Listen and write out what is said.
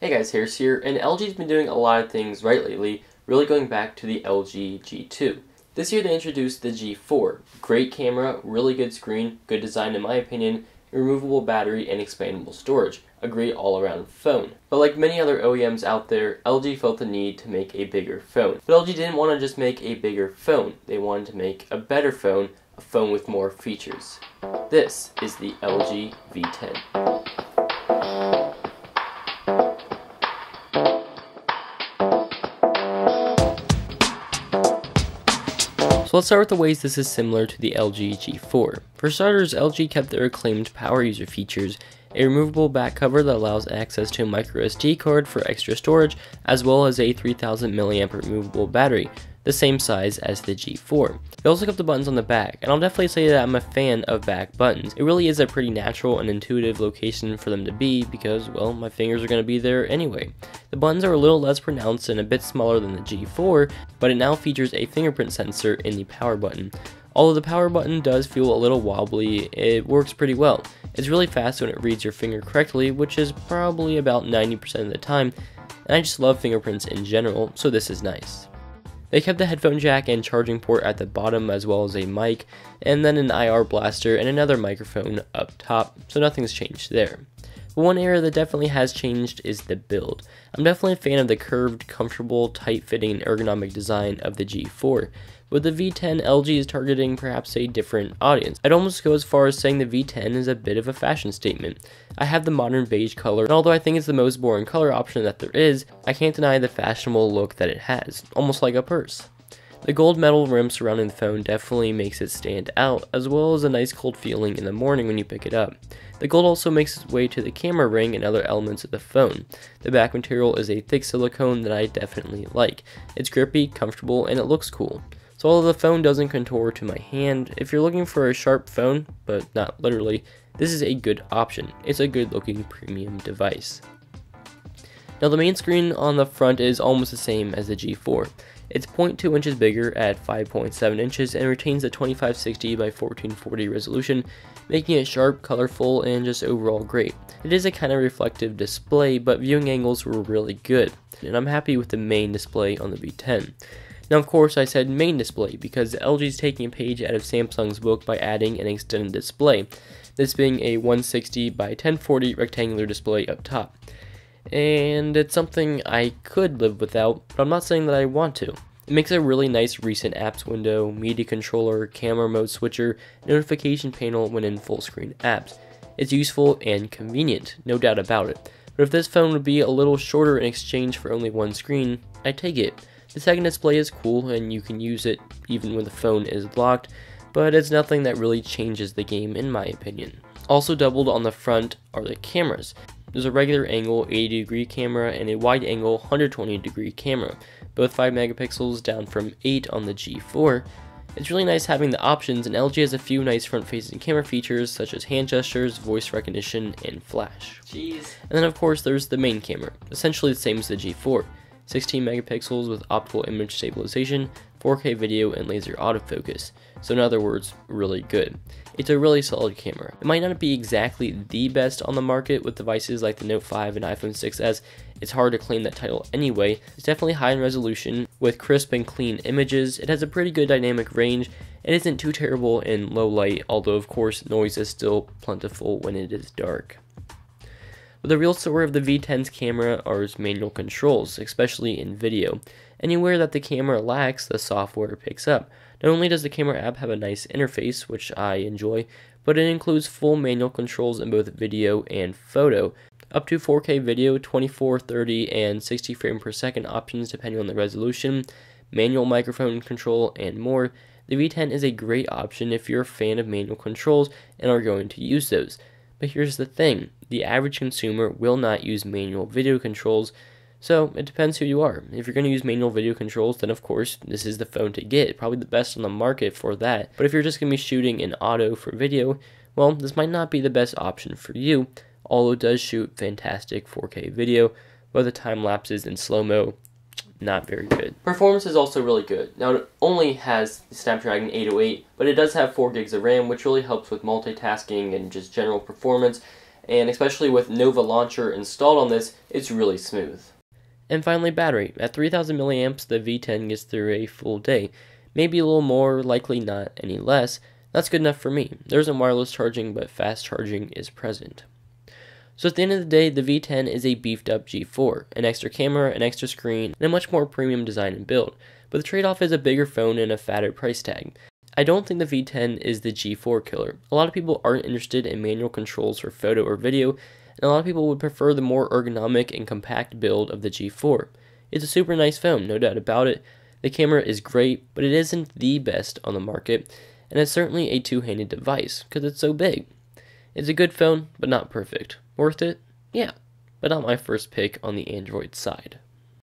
Hey guys, Harris here, and LG's been doing a lot of things right lately, really going back to the LG G2. This year they introduced the G4. Great camera, really good screen, good design in my opinion, removable battery, and expandable storage. A great all-around phone. But like many other OEMs out there, LG felt the need to make a bigger phone. But LG didn't want to just make a bigger phone, they wanted to make a better phone, a phone with more features. This is the LG V10. So let's start with the ways this is similar to the LG G4. For starters, LG kept their acclaimed power user features, a removable back cover that allows access to a microSD card for extra storage, as well as a 3000 mAh removable battery, the same size as the G4. They also kept the buttons on the back, and I'll definitely say that I'm a fan of back buttons. It really is a pretty natural and intuitive location for them to be because, well, my fingers are going to be there anyway. The buttons are a little less pronounced and a bit smaller than the G4, but it now features a fingerprint sensor in the power button. Although the power button does feel a little wobbly, it works pretty well. It's really fast when it reads your finger correctly, which is probably about 90% of the time, and I just love fingerprints in general, so this is nice. They kept the headphone jack and charging port at the bottom, as well as a mic, and then an IR blaster and another microphone up top, so nothing's changed there. But one area that definitely has changed is the build. I'm definitely a fan of the curved, comfortable, tight-fitting, and ergonomic design of the G4. With the V10, LG is targeting perhaps a different audience. I'd almost go as far as saying the V10 is a bit of a fashion statement. I have the modern beige color, and although I think it's the most boring color option that there is, I can't deny the fashionable look that it has, almost like a purse. The gold metal rim surrounding the phone definitely makes it stand out, as well as a nice cold feeling in the morning when you pick it up. The gold also makes its way to the camera ring and other elements of the phone. The back material is a thick silicone that I definitely like. It's grippy, comfortable, and it looks cool. So although the phone doesn't contour to my hand, if you're looking for a sharp phone, but not literally, this is a good option. It's a good looking premium device. Now the main screen on the front is almost the same as the G4. It's 0.2 inches bigger at 5.7 inches and retains a 2560 by 1440 resolution, making it sharp, colorful, and just overall great. It is a kind of reflective display, but viewing angles were really good, and I'm happy with the main display on the V10. Now of course I said main display because LG is taking a page out of Samsung's book by adding an extended display, this being a 160 by 1040 rectangular display up top. And it's something I could live without, but I'm not saying that I want to. It makes a really nice recent apps window, media controller, camera mode switcher, notification panel when in full screen apps. It's useful and convenient, no doubt about it. But if this phone would be a little shorter in exchange for only one screen, I'd take it. The second display is cool and you can use it even when the phone is locked, but it's nothing that really changes the game in my opinion. Also doubled on the front are the cameras. There's a regular angle 80-degree camera and a wide angle 120-degree camera, both 5 megapixels down from 8 on the G4. It's really nice having the options, and LG has a few nice front-facing camera features such as hand gestures, voice recognition, and flash. Jeez. And then of course there's the main camera, essentially the same as the G4. 16 megapixels with optical image stabilization, 4K video, and laser autofocus. So in other words, really good. It's a really solid camera. It might not be exactly the best on the market with devices like the Note 5 and iPhone 6s. It's hard to claim that title anyway. It's definitely high in resolution with crisp and clean images. It has a pretty good dynamic range. It isn't too terrible in low light, although of course noise is still plentiful when it is dark. But the real story of the V10's camera are its manual controls, especially in video. Anywhere that the camera lacks, the software picks up. Not only does the camera app have a nice interface, which I enjoy, but it includes full manual controls in both video and photo. Up to 4K video, 24, 30, and 60 frames per second options depending on the resolution, manual microphone control, and more. The V10 is a great option if you're a fan of manual controls and are going to use those. But here's the thing, the average consumer will not use manual video controls, so it depends who you are. If you're going to use manual video controls, then of course this is the phone to get, probably the best on the market for that. But if you're just going to be shooting in auto for video, well, this might not be the best option for you, although it does shoot fantastic 4K video, but the time lapses in slow-mo, not very good. Performance is also really good. Now it only has the Snapdragon 808, but it does have 4 gigs of RAM, which really helps with multitasking and just general performance. and especially with Nova Launcher installed on this, it's really smooth. And finally, battery. At 3000 milliamps, the V10 gets through a full day. Maybe a little more, likely not any less. That's good enough for me. There isn't wireless charging, but fast charging is present. So at the end of the day, the V10 is a beefed up G4, an extra camera, an extra screen, and a much more premium design and build. But the trade-off is a bigger phone and a fatter price tag. I don't think the V10 is the G4 killer. A lot of people aren't interested in manual controls for photo or video, and a lot of people would prefer the more ergonomic and compact build of the G4. It's a super nice phone, no doubt about it. The camera is great, but it isn't the best on the market, and it's certainly a two-handed device, because it's so big. It's a good phone, but not perfect. Worth it? Yeah, but not my first pick on the Android side.